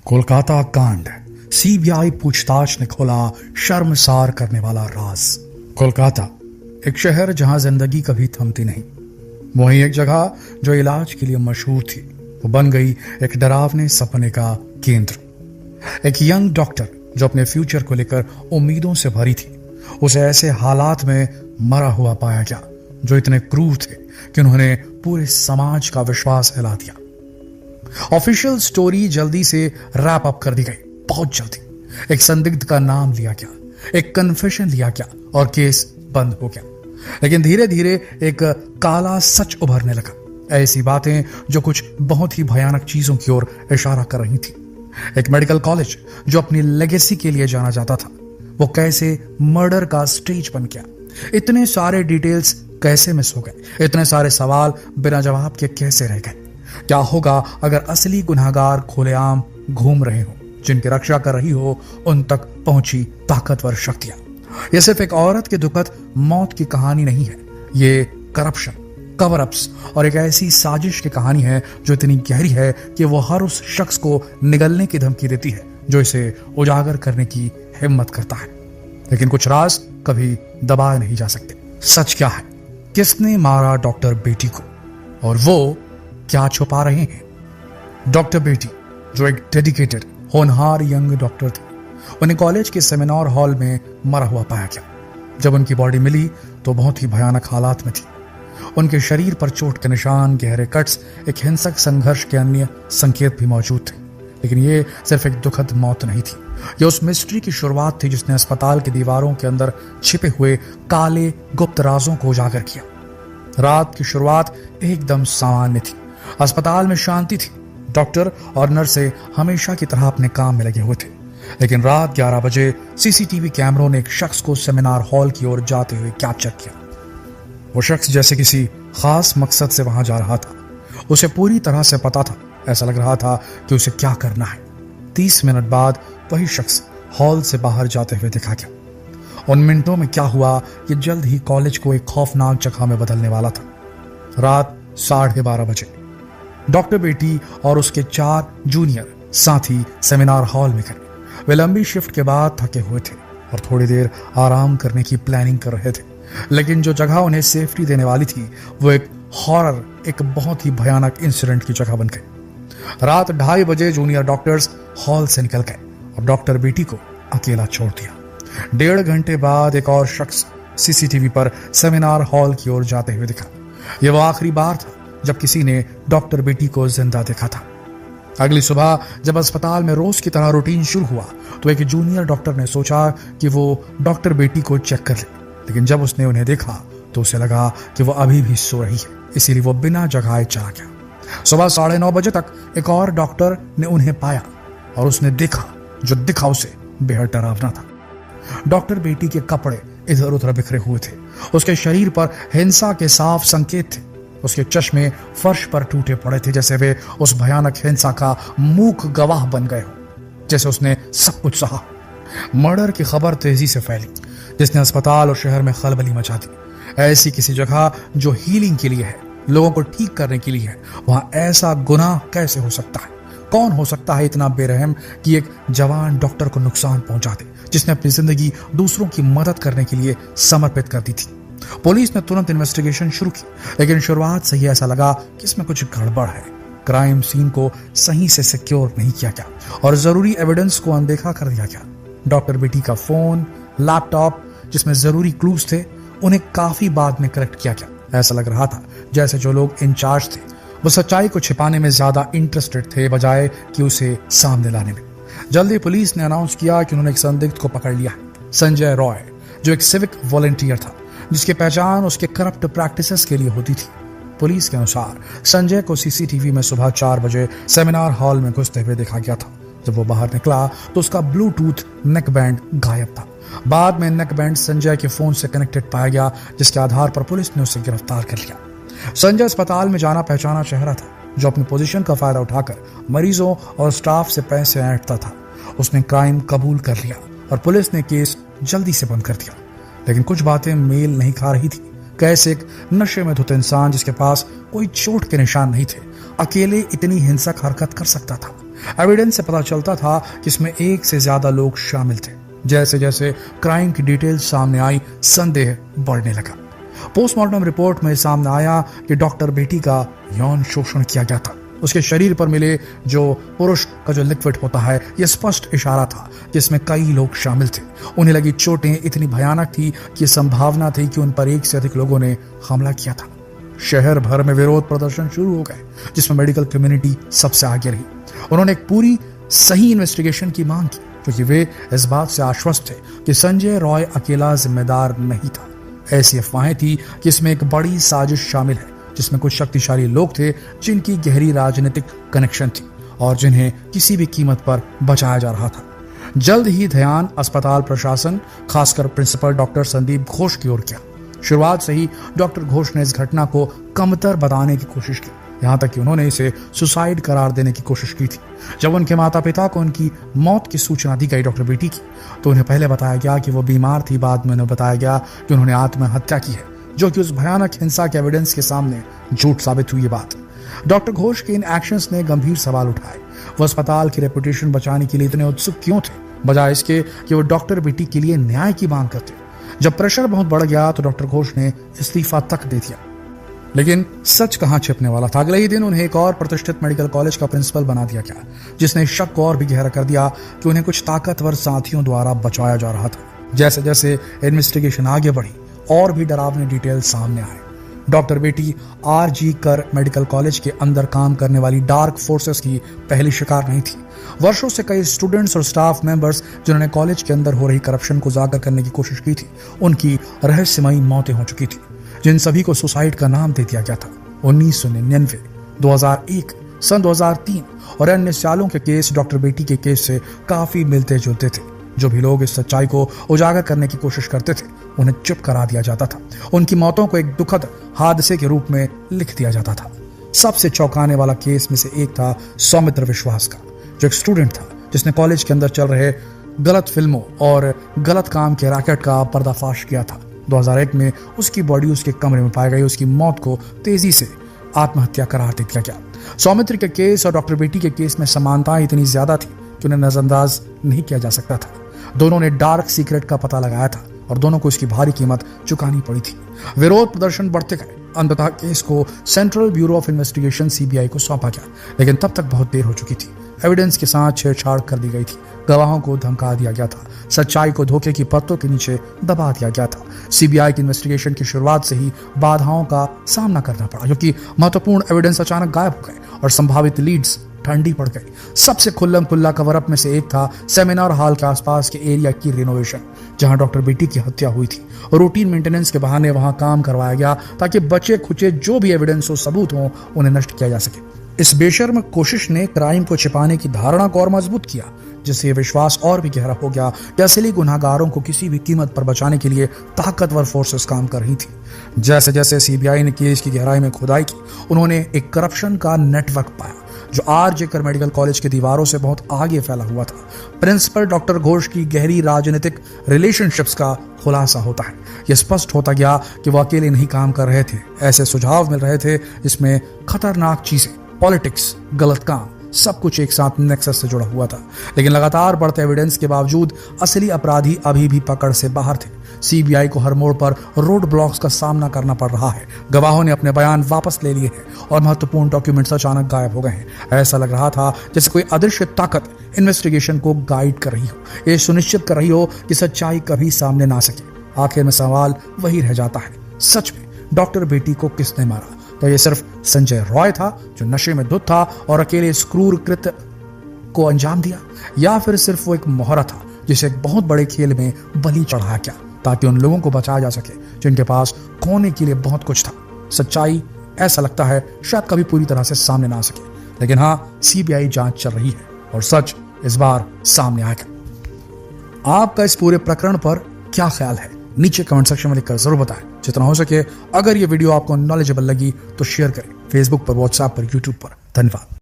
कोलकाता कांड। सीबीआई पूछताछ ने खोला शर्मसार करने वाला राज। कोलकाता एक शहर जहां जिंदगी कभी थमती नहीं, वहीं एक जगह जो इलाज के लिए मशहूर थी वो बन गई एक डरावने सपने का केंद्र। एक यंग डॉक्टर जो अपने फ्यूचर को लेकर उम्मीदों से भरी थी, उसे ऐसे हालात में मरा हुआ पाया गया जो इतने क्रूर थे कि उन्होंने पूरे समाज का विश्वास हिला दिया। ऑफिशियल स्टोरी जल्दी से रैप अप कर दी गई, बहुत जल्दी। एक संदिग्ध का नाम लिया गया, एक कन्फेशन लिया गया और केस बंद हो गया। लेकिन धीरे धीरे एक काला सच उभरने लगा, ऐसी बातें जो कुछ बहुत ही भयानक चीजों की ओर इशारा कर रही थी। एक मेडिकल कॉलेज जो अपनी लेगेसी के लिए जाना जाता था, वो कैसे मर्डर का स्टेज बन गया। इतने सारे डिटेल्स कैसे मिस हो गए, इतने सारे सवाल बिना जवाब के कैसे रह गए। क्या होगा अगर असली गुनहगार खुलेआम घूम रहे हो, जिनकी रक्षा कर रही हो उन तक पहुंची ताकतवर शक्तियां। यह सिर्फ एक औरत के दुखद मौत की कहानी नहीं है, ये करप्शन, कवर अप्स और एक ऐसी साजिश की कहानी है जो इतनी गहरी है कि वो हर उस शख्स को निगलने की धमकी देती है जो इसे उजागर करने की हिम्मत करता है। लेकिन कुछ राज कभी दबाए नहीं जा सकते। सच क्या है, किसने मारा डॉक्टर बेटी को और वो क्या छुपा रहे हैं? डॉक्टर बेटी जो एक डेडिकेटेड होनहार यंग डॉक्टर थे, उन्हें कॉलेज के सेमिनार हॉल में मरा हुआ पाया गया। जब उनकी बॉडी मिली तो बहुत ही भयानक हालात में थी। उनके शरीर पर चोट के निशान, गहरे कट्स, एक हिंसक संघर्ष के अन्य संकेत भी मौजूद थे। लेकिन ये सिर्फ एक दुखद मौत नहीं थी, ये उस मिस्ट्री की शुरुआत थी जिसने अस्पताल की दीवारों के अंदर छिपे हुए काले गुप्त राजों को उजागर किया। रात की शुरुआत एकदम सामान्य थी। अस्पताल में शांति थी, डॉक्टर और नर्सें हमेशा की तरह अपने काम में लगे हुए थे। लेकिन रात 11 बजे सीसीटीवी कैमरों ने एक शख्स को सेमिनार हॉल की ओर जाते हुए कैप्चर किया। वो शख्स जैसे किसी खास मकसद से वहां जा रहा था। उसे पूरी तरह से पता था, ऐसा लग रहा था कि उसे क्या करना है। 30 मिनट बाद वही शख्स हॉल से बाहर जाते हुए दिखा गया। उन मिनटों में क्या हुआ कि जल्द ही कॉलेज को एक खौफनाक जगह में बदलने वाला था। रात 12:30 बजे डॉक्टर बेटी और उसके 4 जूनियर साथी सेमिनार हॉल में गए। वे लंबी शिफ्ट के बाद थके हुए थे और थोड़ी देर आराम करने की प्लानिंग कर रहे थे। लेकिन जो जगह उन्हें सेफ्टी देने वाली थी वो एक हॉरर, एक बहुत ही भयानक इंसिडेंट की जगह बन गई। रात 2:30 बजे जूनियर डॉक्टर्स हॉल से निकल गए और डॉक्टर बेटी को अकेला छोड़ दिया। 1.5 घंटे बाद एक और शख्स सीसीटीवी पर सेमिनार हॉल की ओर जाते हुए दिखा। यह वो आखिरी बार था जब किसी ने डॉक्टर बेटी को जिंदा देखा था। अगली सुबह जब अस्पताल में रोज की तरह रूटीन शुरू हुआ तो एक जूनियर डॉक्टर ने सोचा कि वो डॉक्टर बेटी को चेक कर ले। लेकिन जब उसने उन्हें देखा तो उसे लगा कि वो अभी भी सो रही है, इसीलिए वो बिना जगाए चला गया। सुबह 9:30 बजे तक एक और डॉक्टर ने उन्हें पाया और उसने देखा जो दिखा उसे बेहद डरावना था। डॉक्टर बेटी के कपड़े इधर उधर बिखरे हुए थे, उसके शरीर पर हिंसा के साफ संकेत थे। उसके चश्मे फर्श पर टूटे पड़े थे, जैसे वे उस भयानक हिंसा का मूक गवाह बन गए हो, जैसे उसने सब कुछ सहा। मर्डर की खबर तेजी से फैली जिसने अस्पताल और शहर में खलबली मचा दी। ऐसी किसी जगह जो हीलिंग के लिए है, लोगों को ठीक करने के लिए है, वहां ऐसा गुनाह कैसे हो सकता है? कौन हो सकता है इतना बेरहम कि एक जवान डॉक्टर को नुकसान पहुंचा दे, जिसने अपनी जिंदगी दूसरों की मदद करने के लिए समर्पित कर दी थी। पुलिस ने तुरंत इन्वेस्टिगेशन शुरू की, लेकिन शुरुआत से ही ऐसा लगा कि इसमें कुछ गड़बड़ है। क्राइम सीन को सही से सिक्योर नहीं किया गया और जरूरी एविडेंस को अनदेखा कर दिया गया। डॉक्टर बेटी का फोन, लैपटॉप जिसमें जरूरी क्लूज थे, उन्हें काफी बाद में कलेक्ट किया गया। ऐसा लग रहा था जैसे जो लोग इंचार्ज थे वो सच्चाई को छिपाने में ज्यादा इंटरेस्टेड थे बजाय कि उसे सामने लाने में। जल्दी पुलिस ने अनाउंस किया कि उन्होंने एक संदिग्ध को पकड़ लिया, संजय रॉय, जो एक सिविक वॉलंटियर था जिसकी पहचान उसके करप्ट प्रैक्टिसेस के लिए होती थी। पुलिस के अनुसार संजय को सीसीटीवी में सुबह 4 बजे सेमिनार हॉल में घुसते हुए देखा गया था। जब वो बाहर निकला तो उसका ब्लूटूथ नेक बैंड गायब था। बाद में नेक बैंड संजय के फोन से कनेक्टेड पाया गया, जिसके आधार पर पुलिस ने उसे गिरफ्तार कर लिया। संजय अस्पताल में जाना पहचाना चेहरा था जो अपनी पोजीशन का फायदा उठाकर मरीजों और स्टाफ से पैसे ऐंठता था। उसने क्राइम कबूल कर लिया और पुलिस ने केस जल्दी से बंद कर दिया। लेकिन कुछ बातें मेल नहीं खा रही थी। कैसे एक नशे में धुत इंसान जिसके पास कोई चोट के निशान नहीं थे, अकेले इतनी हिंसक हरकत कर सकता था? एविडेंस से पता चलता था कि इसमें एक से ज्यादा लोग शामिल थे। जैसे जैसे क्राइम की डिटेल्स सामने आई, संदेह बढ़ने लगा। पोस्टमार्टम रिपोर्ट में सामने आया कि डॉक्टर बेटी का यौन शोषण किया गया था। उसके शरीर पर मिले जो पुरुष का जो लिक्विड होता है, यह स्पष्ट इशारा था जिसमें कई लोग शामिल थे। उन्हें लगी चोटें इतनी भयानक थी कि संभावना थी कि उन पर एक से अधिक लोगों ने हमला किया था। शहर भर में विरोध प्रदर्शन शुरू हो गए, जिसमें मेडिकल कम्युनिटी सबसे आगे रही। उन्होंने एक पूरी सही इन्वेस्टिगेशन की मांग की, क्योंकि वे इस बात से आश्वस्त थे कि संजय रॉय अकेला जिम्मेदार नहीं था। ऐसी अफवाहें थी कि इसमें एक बड़ी साजिश शामिल है, जिसमें कुछ शक्तिशाली लोग थे जिनकी गहरी राजनीतिक कनेक्शन थी और जिन्हें किसी भी कीमत पर बचाया जा रहा था। जल्द ही ध्यान अस्पताल प्रशासन, खासकर प्रिंसिपल डॉक्टर संदीप घोष की ओर किया। शुरुआत से ही डॉक्टर घोष ने इस घटना को कमतर बताने की कोशिश की, यहाँ तक कि उन्होंने इसे सुसाइड करार देने की कोशिश की थी। जब उनके माता पिता को उनकी मौत की सूचना दी गई डॉक्टर बेटी की, तो उन्हें पहले बताया गया कि वो बीमार थी। बाद में उन्हें बताया गया कि उन्होंने आत्महत्या की है, जो कि उस भयानक हिंसा के एविडेंस के सामने झूठ साबित हुई। ये बात डॉक्टर घोष के इन एक्शंस ने गंभीर सवाल उठाए। वो अस्पताल की रेपुटेशन बचाने के लिए इतने उत्सुक क्यों थे, बजाय इसके कि वो डॉक्टर बेटी के लिए न्याय की मांग करते। जब प्रेशर बहुत बढ़ गया तो डॉक्टर घोष ने इस्तीफा तक दे दिया। लेकिन सच कहां छिपने वाला था। अगले ही दिन उन्हें एक और प्रतिष्ठित मेडिकल कॉलेज का प्रिंसिपल बना दिया गया, जिसने शक को और भी गहरा कर दिया कि उन्हें कुछ ताकतवर साथियों द्वारा बचाया जा रहा था। जैसे जैसे इन्वेस्टिगेशन आगे बढ़ी, और भी डरावनी डिटेल सामने आए। डॉक्टर बेटी आर.जी. कर मेडिकल कॉलेज के अंदर काम करने वाली डार्क फोर्सेस की पहली शिकार नहीं थी। वर्षों से कई स्टूडेंट्स और स्टाफ मेंबर्स जिन्होंने कॉलेज के अंदर हो रही करप्शन को उजागर करने की कोशिश की थी, उनकी रहस्यमयी मौतें हो चुकी थी, जिन सभी को सुसाइड का नाम दे दिया गया था। 1999, 2001, सन 2003 और अन्य सालों के केस डॉक्टर बेटी के केस से काफी मिलते जुलते थे। जो भी लोग इस सच्चाई को उजागर करने की कोशिश करते थे, उन्हें चुप करा दिया जाता था। उनकी मौतों को एक दुखद हादसे के रूप में लिख दिया जाता था। सबसे चौंकाने वाला केस में से एक था सौमित्र विश्वास का, जो एक स्टूडेंट था जिसने कॉलेज के अंदर चल रहे गलत फिल्मों और गलत काम के रैकेट का पर्दाफाश किया था। 2001 में उसकी बॉडी उसके कमरे में पाई गई। उसकी मौत को तेजी से आत्महत्या करार दे दिया गया। सौमित्र के केस और डॉक्टर बेटी के केस में समानताएं इतनी ज्यादा थी कि उन्हें नजरअंदाज नहीं किया जा सकता था। दोनों ने डार्क सीक्रेट का पता लगाया था और दोनों को इसकी भारी कीमत चुकानी पड़ी थी। विरोध प्रदर्शन बढ़ते गए। अंततः केस को central bureau of investigation (CBI) को सौंपा गया, लेकिन तब तक बहुत देर हो चुकी थी। एविडेंस के साथ छेड़छाड़ कर दी गई थी। गवाहों को धमका दिया गया था। सच्चाई को धोखे की पत्तों के नीचे दबा दिया गया था। सीबीआई की इन्वेस्टिगेशन की शुरुआत से ही बाधाओं का सामना करना पड़ा, क्योंकि महत्वपूर्ण एविडेंस अचानक गायब हो गए और संभावित लीड्स ठंडी पड़ गई। सबसे खुल्लम खुल्ला कवर अप में से एक था सेमिनार हॉल के आसपास के एरिया की रिनोवेशन, जहां डॉक्टर बेटी की हत्या हुई थी। रूटीन मेंटेनेंस के बहाने वहां काम करवाया गया ताकि बचे खुचे जो भी एविडेंस हो, सबूत हो, उन्हें नष्ट किया जा सके। इस बेशर्म कोशिश ने क्राइम को छिपाने की धारणा को और मजबूत किया, जिससे यह विश्वास और भी गहरा हो गया कि असली गुनहगारों को किसी भी कीमत पर बचाने के लिए ताकतवर फोर्सेस काम कर रही थी। जैसे जैसे सीबीआई ने केस की गहराई में खुदाई की, उन्होंने एक करप्शन का नेटवर्क पाया जो आर.जे. कर मेडिकल कॉलेज की दीवारों से बहुत आगे फैला हुआ था। प्रिंसिपल डॉक्टर घोष की गहरी राजनीतिक रिलेशनशिप्स का खुलासा होता है। यह स्पष्ट होता गया कि वो अकेले नहीं काम कर रहे थे। ऐसे सुझाव मिल रहे थे जिसमें खतरनाक चीजें, पॉलिटिक्स, गलत काम, सब कुछ एक साथ नेक्सस से जुड़ा हुआ था। लेकिन लगातार बढ़ते एविडेंस के बावजूद असली अपराधी अभी भी पकड़ से बाहर थे। सीबीआई को हर मोड़ पर रोड ब्लॉक्स का सामना करना पड़ रहा है। गवाहों ने अपने बयान वापस ले लिए हैं और महत्वपूर्ण डॉक्यूमेंट्स अचानक गायब हो गए हैं। ऐसा लग रहा था जैसे कोई अदृश्य ताकत इन्वेस्टिगेशन को गाइड कर रही हो, ये सुनिश्चित कर रही हो कि सच्चाई कभी सामने ना सके। आखिर में सवाल वही रह जाता है, सच में डॉक्टर बेटी को किसने मारा? तो ये सिर्फ संजय रॉय था जो नशे में धुत था और अकेले इस क्रूर कृत्य को अंजाम दिया, या फिर सिर्फ वो एक मोहरा था जिसे एक बहुत बड़े खेल में बलि चढ़ाया गया ताकि उन लोगों को बचाया जा सके जिनके पास खोने के लिए बहुत कुछ था? सच्चाई, ऐसा लगता है, शायद कभी पूरी तरह से सामने ना आ सके, लेकिन हाँ, सीबीआई जांच चल रही है और सच इस बार सामने आएगा। आपका इस पूरे प्रकरण पर क्या ख्याल है? नीचे कमेंट सेक्शन में लिखकर जरूर बताएं। जितना हो सके, अगर ये वीडियो आपको नॉलेजेबल लगी तो शेयर करें, फेसबुक पर, व्हाट्सएप पर, यूट्यूब पर। धन्यवाद।